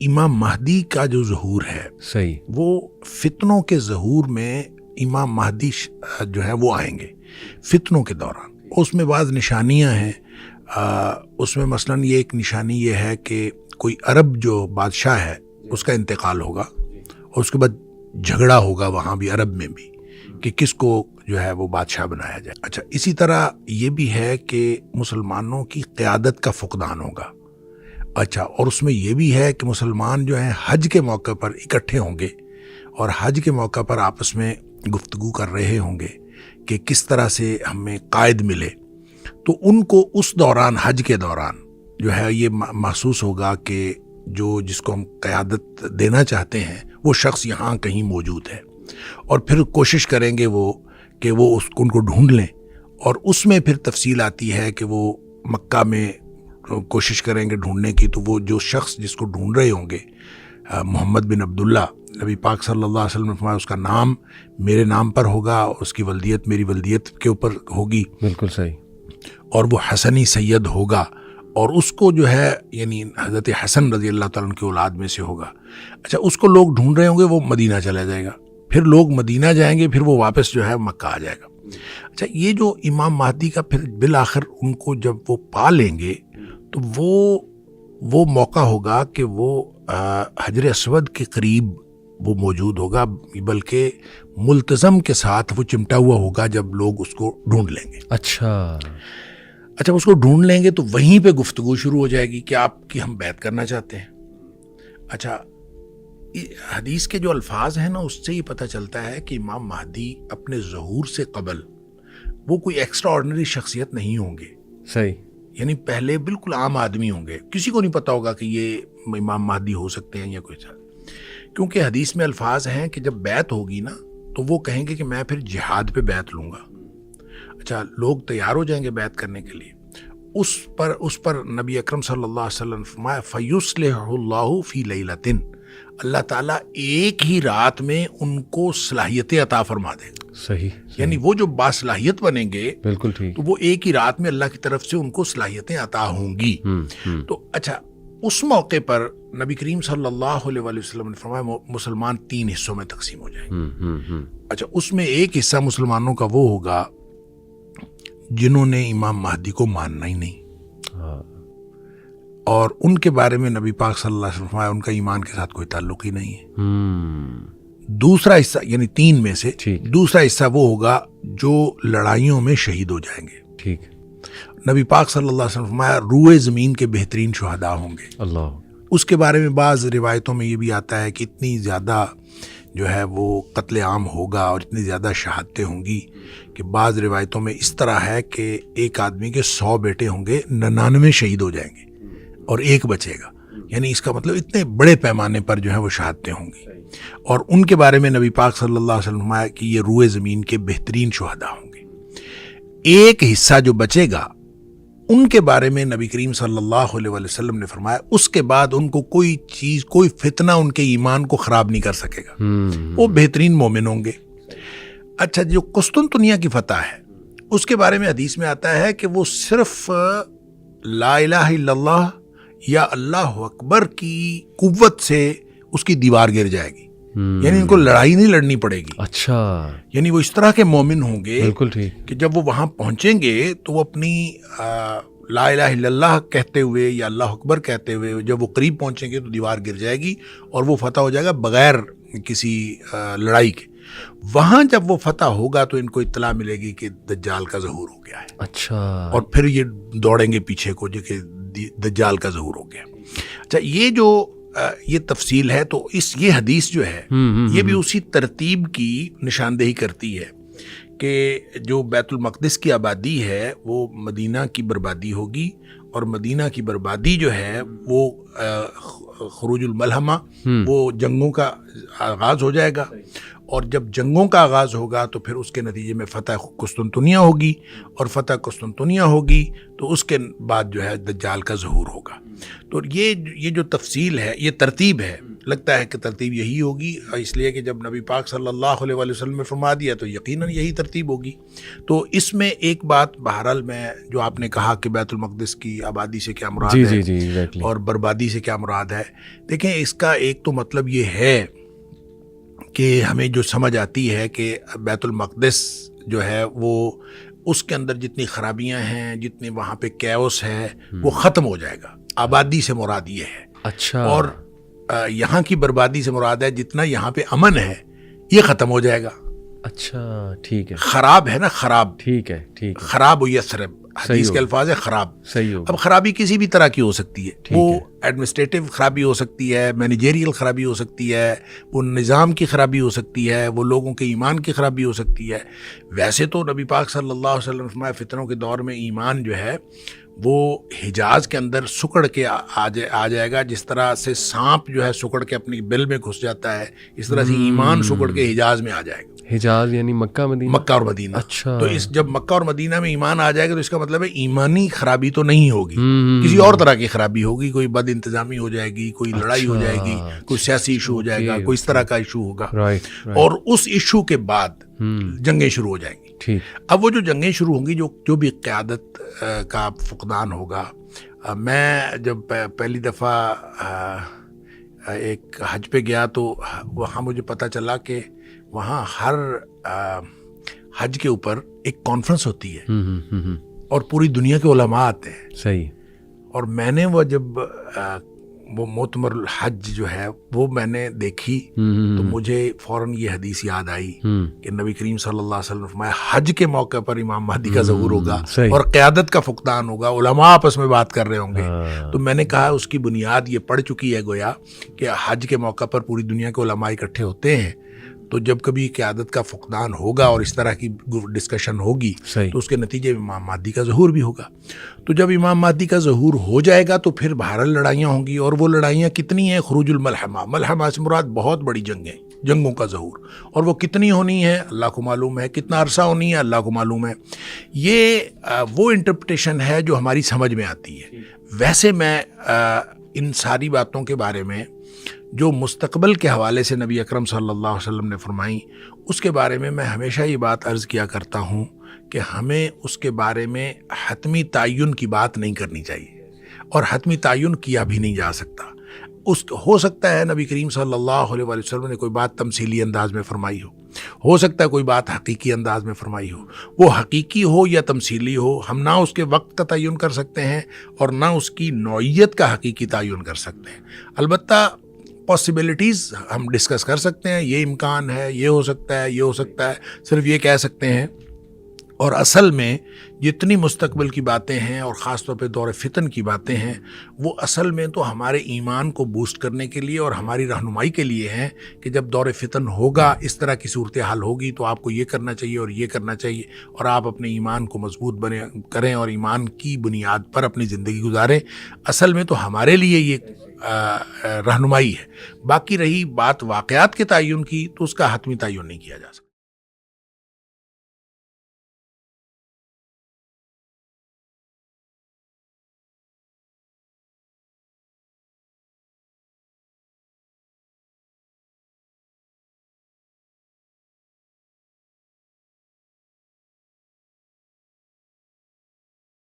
امام مہدی کا جو ظہور ہے صحیح، وہ فتنوں کے ظہور میں امام مہدی جو ہے وہ آئیں گے فتنوں کے دوران. اس میں بعض نشانیاں ہیں. اس میں مثلاً یہ ایک نشانی یہ ہے کہ کوئی عرب جو بادشاہ ہے اس کا انتقال ہوگا اور اس کے بعد جھگڑا ہوگا وہاں بھی عرب میں بھی کہ کس کو جو ہے وہ بادشاہ بنایا جائے. اچھا، اسی طرح یہ بھی ہے کہ مسلمانوں کی قیادت کا فقدان ہوگا. اچھا، اور اس میں یہ بھی ہے کہ مسلمان جو ہیں حج کے موقع پر اکٹھے ہوں گے اور حج کے موقع پر آپس میں گفتگو کر رہے ہوں گے کہ کس طرح سے ہمیں قائد ملے. تو ان کو اس دوران حج کے دوران جو ہے یہ محسوس ہوگا کہ جس کو ہم قیادت دینا چاہتے ہیں وہ شخص یہاں کہیں موجود ہے، اور پھر کوشش کریں گے وہ کہ وہ ان کو ڈھونڈ لیں. اور اس میں پھر تفصیل آتی ہے کہ وہ مکہ میں کوشش کریں گے ڈھونڈنے کی. تو وہ جو شخص جس کو ڈھونڈ رہے ہوں گے محمد بن عبداللہ، نبی پاک صلی اللہ علیہ وسلم نے فرمایا اس کا نام میرے نام پر ہوگا اور اس کی ولدیت میری ولدیت کے اوپر ہوگی. بالکل صحیح. اور وہ حسنی سید ہوگا اور اس کو جو ہے یعنی حضرت حسن رضی اللہ تعالیٰ عنہ کی اولاد میں سے ہوگا. اچھا، اس کو لوگ ڈھونڈ رہے ہوں گے، وہ مدینہ چلا جائے گا، پھر لوگ مدینہ جائیں گے، پھر وہ واپس جو ہے مکہ آ جائے گا. اچھا، یہ جو امام مہدی کا پھر بالآخر ان کو جب وہ پا لیں گے تو وہ موقع ہوگا کہ وہ حجر اسود کے قریب وہ موجود ہوگا، بلکہ ملتزم کے ساتھ وہ چمٹا ہوا ہوگا جب لوگ اس کو ڈھونڈ لیں گے. اچھا، اس کو ڈھونڈ لیں گے تو وہیں پہ گفتگو شروع ہو جائے گی کہ آپ کی ہم بیعت کرنا چاہتے ہیں. اچھا، حدیث کے جو الفاظ ہیں نا اس سے یہ پتہ چلتا ہے کہ امام مہدی اپنے ظہور سے قبل وہ کوئی ایکسٹرا آرڈنری شخصیت نہیں ہوں گے. صحیح، یعنی پہلے بالکل عام آدمی ہوں گے، کسی کو نہیں پتا ہوگا کہ یہ امام مہدی ہو سکتے ہیں یا کوئی ساتھ. کیونکہ حدیث میں الفاظ ہیں کہ جب بیعت ہوگی نا تو وہ کہیں گے کہ میں پھر جہاد پہ بیعت لوں گا. اچھا، لوگ تیار ہو جائیں گے بیعت کرنے کے لیے. اس پر نبی اکرم صلی اللہ علیہ وسلم فرمایا فَيُصْلِحُ اللَّهُ فِي لَيْلَةٍ، اللہ تعالیٰ ایک ہی رات میں ان کو صلاحیتیں عطا فرما دے گا. صحیح. یعنی وہ جو باصلاحیت بنیں گے بالکل ٹھیک، تو وہ ایک ہی رات میں اللہ کی طرف سے ان کو صلاحیتیں عطا ہوں گی. تو اچھا، اس موقع پر نبی کریم صلی اللہ علیہ وسلم نے فرمایا مسلمان 3 حصوں میں تقسیم ہو جائیں گے. اچھا، اس میں ایک حصہ مسلمانوں کا وہ ہوگا جنہوں نے امام مہدی کو ماننا ہی نہیں، اور ان کے بارے میں نبی پاک صلی اللہ علیہ وسلم فرمایا ان کا ایمان کے ساتھ کوئی تعلق ہی نہیں ہے. دوسرا حصہ یعنی 3 میں سے دوسرا حصہ وہ ہوگا جو لڑائیوں میں شہید ہو جائیں گے. ٹھیک. نبی پاک صلی اللہ علیہ وسلم فرمایا روئے زمین کے بہترین شہداء ہوں گے. اللہ. اس کے بارے میں بعض روایتوں میں یہ بھی آتا ہے کہ اتنی زیادہ جو ہے وہ قتل عام ہوگا اور اتنی زیادہ شہادتیں ہوں گی کہ بعض روایتوں میں اس طرح ہے کہ ایک آدمی کے 100 بیٹے ہوں گے، 99 شہید ہو جائیں گے اور ایک بچے گا. یعنی اس کا مطلب اتنے بڑے پیمانے پر جو ہے وہ شہادتیں ہوں گی. اور ان کے بارے میں نبی پاک صلی اللہ علیہ وسلم نے فرمایا کہ یہ روئے زمین کے بہترین شہداء ہوں گے. ایک حصہ جو بچے گا ان کے بارے میں نبی کریم صلی اللہ علیہ وسلم نے فرمایا اس کے بعد ان کو کوئی چیز، کوئی فتنہ ان کے ایمان کو خراب نہیں کر سکے گا، وہ بہترین مومن ہوں گے. اچھا، جو قسطنطنیہ کی فتح ہے اس کے بارے میں حدیث میں آتا ہے کہ وہ صرف لا الہ الا اللہ یا اللہ اکبر کی قوت سے اس کی دیوار گر جائے گی. یعنی ان کو لڑائی نہیں لڑنی پڑے گی. اچھا، یعنی وہ اس طرح کے مومن ہوں گے بالکل ٹھیک کہ جب وہ وہاں پہنچیں گے تو وہ اپنی لا الہ الا اللہ کہتے ہوئے یا اللہ اکبر کہتے ہوئے جب وہ قریب پہنچیں گے تو دیوار گر جائے گی اور وہ فتح ہو جائے گا بغیر کسی لڑائی کے. وہاں جب وہ فتح ہوگا تو ان کو اطلاع ملے گی کہ دجال کا ظہور ہو گیا ہے. اچھا، اور پھر یہ دوڑیں گے پیچھے کو جو کہ دجال کا ظہور ہو گیا. اچھا، یہ تفصیل ہے. تو یہ حدیث جو ہے یہ بھی اسی ترتیب کی نشاندہی کرتی ہے کہ جو بیت المقدس کی آبادی ہے وہ مدینہ کی بربادی ہوگی، اور مدینہ کی بربادی جو ہے وہ خروج الملحمہ، وہ جنگوں کا آغاز ہو جائے گا. اور جب جنگوں کا آغاز ہوگا تو پھر اس کے نتیجے میں فتح قسطنطنیہ ہوگی، اور فتح قسطنطنیہ ہوگی تو اس کے بعد جو ہے دجال کا ظہور ہوگا۔ تو یہ جو تفصیل ہے، یہ ترتیب ہے، لگتا ہے کہ ترتیب یہی ہوگی، اس لیے کہ جب نبی پاک صلی اللہ علیہ وسلم نے فرما دیا تو یقیناً یہی ترتیب ہوگی۔ تو اس میں ایک بات بہرحال میں جو آپ نے کہا کہ بیت المقدس کی آبادی سے کیا مراد ہے اور بربادی سے کیا مراد ہے، دیکھیں اس کا ایک تو مطلب یہ ہے کہ ہمیں جو سمجھ آتی ہے کہ بیت المقدس جو ہے وہ اس کے اندر جتنی خرابیاں ہیں، جتنے وہاں پہ کیوس ہے، وہ ختم ہو جائے گا۔ آبادی سے مراد یہ ہے۔ اچھا، اور یہاں کی بربادی سے مراد ہے جتنا یہاں پہ امن ہے یہ ختم ہو جائے گا۔ اچھا ٹھیک ہے، خراب ہے نا، خراب، ٹھیک ہے ٹھیک ہے، خراب و یثرب، حدیث کے الفاظ ہے خراب۔ صحیح ہو۔ اب خرابی کسی بھی طرح کی ہو سکتی ہے، وہ ایڈمنسٹریٹو خرابی ہو سکتی ہے، مینیجریل خرابی ہو سکتی ہے، وہ نظام کی خرابی ہو سکتی ہے، وہ لوگوں کے ایمان کی خرابی ہو سکتی ہے۔ ویسے تو نبی پاک صلی اللہ علیہ وسلم فرمایا فتنوں کے دور میں ایمان جو ہے وہ حجاز کے اندر سکڑ کے آ جائے گا، جس طرح سے سانپ جو ہے سکڑ کے اپنی بل میں گھس جاتا ہے، اس طرح سے ایمان سکڑ کے حجاز میں آ جائے گا۔ حجاز یعنی مکہ مدینہ، مکہ اور مدینہ۔ اچھا، تو جب مکہ اور مدینہ میں ایمان آ جائے گا تو اس کا مطلب ہے ایمانی خرابی تو نہیں ہوگی، کسی اور طرح کی خرابی ہوگی، کوئی بد انتظامی ہو جائے گی، کوئی لڑائی ہو جائے گی، کوئی سیاسی ایشو ہو جائے گا، کوئی اس طرح کا ایشو ہوگا، اور اس ایشو کے بعد جنگیں شروع ہو جائیں گی۔ اب وہ جو جنگیں شروع ہوں گی، جو بھی قیادت کا فقدان ہوگا۔ میں جب پہلی دفعہ ایک حج پہ گیا تو وہاں مجھے پتہ چلا کہ وہاں ہر حج کے اوپر ایک کانفرنس ہوتی ہے اور پوری دنیا کے علماء آتے ہیں۔ صحیح۔ اور میں نے وہ جب وہ معتمر الحج جو ہے وہ میں نے دیکھی تو مجھے فوراً یہ حدیث یاد آئی کہ نبی کریم صلی اللہ علیہ وسلم نے فرمایا حج کے موقع پر امام مہدی کا ظہور ہوگا اور قیادت کا فقدان ہوگا، علماء آپس میں بات کر رہے ہوں گے۔ تو میں نے کہا اس کی بنیاد یہ پڑ چکی ہے گویا کہ حج کے موقع پر پوری دنیا کے علماء اکٹھے ہوتے ہیں، تو جب کبھی قیادت کا فقدان ہوگا اور اس طرح کی ڈسکشن ہوگی تو اس کے نتیجے میں امام مہدی کا ظہور بھی ہوگا۔ تو جب امام مہدی کا ظہور ہو جائے گا تو پھر بہرحال لڑائیاں ہوں گی، اور وہ لڑائیاں کتنی ہیں؟ خروج الملحمہ، ملحمہ سے مراد بہت بڑی جنگیں، جنگوں کا ظہور، اور وہ کتنی ہونی ہے اللہ کو معلوم ہے، کتنا عرصہ ہونی ہے اللہ کو معلوم ہے۔ یہ وہ انٹرپریٹیشن ہے جو ہماری سمجھ میں آتی ہے۔ ویسے میں ان ساری باتوں کے بارے میں جو مستقبل کے حوالے سے نبی اکرم صلی اللہ علیہ وسلم نے فرمائی، اس کے بارے میں ہمیشہ یہ بات عرض کیا کرتا ہوں کہ ہمیں اس کے بارے میں حتمی تعین کی بات نہیں کرنی چاہیے، اور حتمی تعین کیا بھی نہیں جا سکتا۔ ہو سکتا ہے نبی کریم صلی اللہ علیہ وسلم نے کوئی بات تمثیلی انداز میں فرمائی ہو سکتا ہے کوئی بات حقیقی انداز میں فرمائی ہو، وہ حقیقی ہو یا تمثیلی ہو، ہم نہ اس کے وقت کا تعین کر سکتے ہیں اور نہ اس کی نوعیت کا حقیقی تعین کر سکتے ہیں۔ البتہ پاسبلٹیز ہم ڈسکس کر سکتے ہیں، یہ امکان ہے، یہ ہو سکتا ہے، یہ ہو سکتا ہے، صرف یہ کہہ سکتے ہیں۔ اور اصل میں جتنی مستقبل کی باتیں ہیں اور خاص طور پہ دور فتن کی باتیں ہیں، وہ اصل میں تو ہمارے ایمان کو بوسٹ کرنے کے لیے اور ہماری رہنمائی کے لیے ہیں کہ جب دور فتن ہوگا، اس طرح کی صورتحال ہوگی تو آپ کو یہ کرنا چاہیے اور یہ کرنا چاہیے، اور آپ اپنے ایمان کو مضبوط کریں اور ایمان کی بنیاد پر اپنی زندگی گزاریں۔ اصل میں تو ہمارے لیے یہ رہنمائی ہے۔ باقی رہی بات واقعات کے تعین کی تو اس کا حتمی تعین نہیں کیا جا سکتا۔